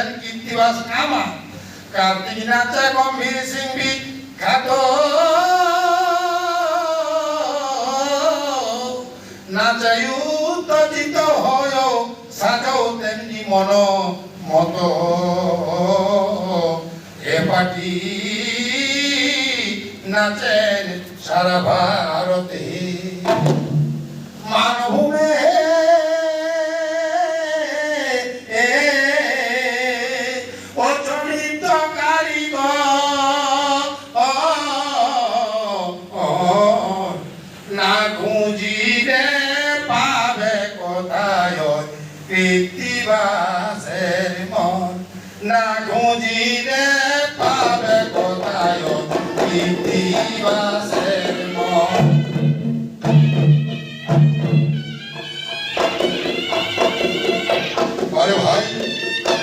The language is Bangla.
দেন কীর্তিবাস কামা কার্তিক নাচে গম্ভীর সিং বিখ্যাত নাচে উত্তেজিত হয় সাজাও তেমনি মন মত এ পাটি নাচেন সারা ভারতে মানভূমে অচরিত কারিগর না খুঁজিলে পাবে কোথায় কৃত্তিবাসের মন না খুঁজিলে পাবে কোথায়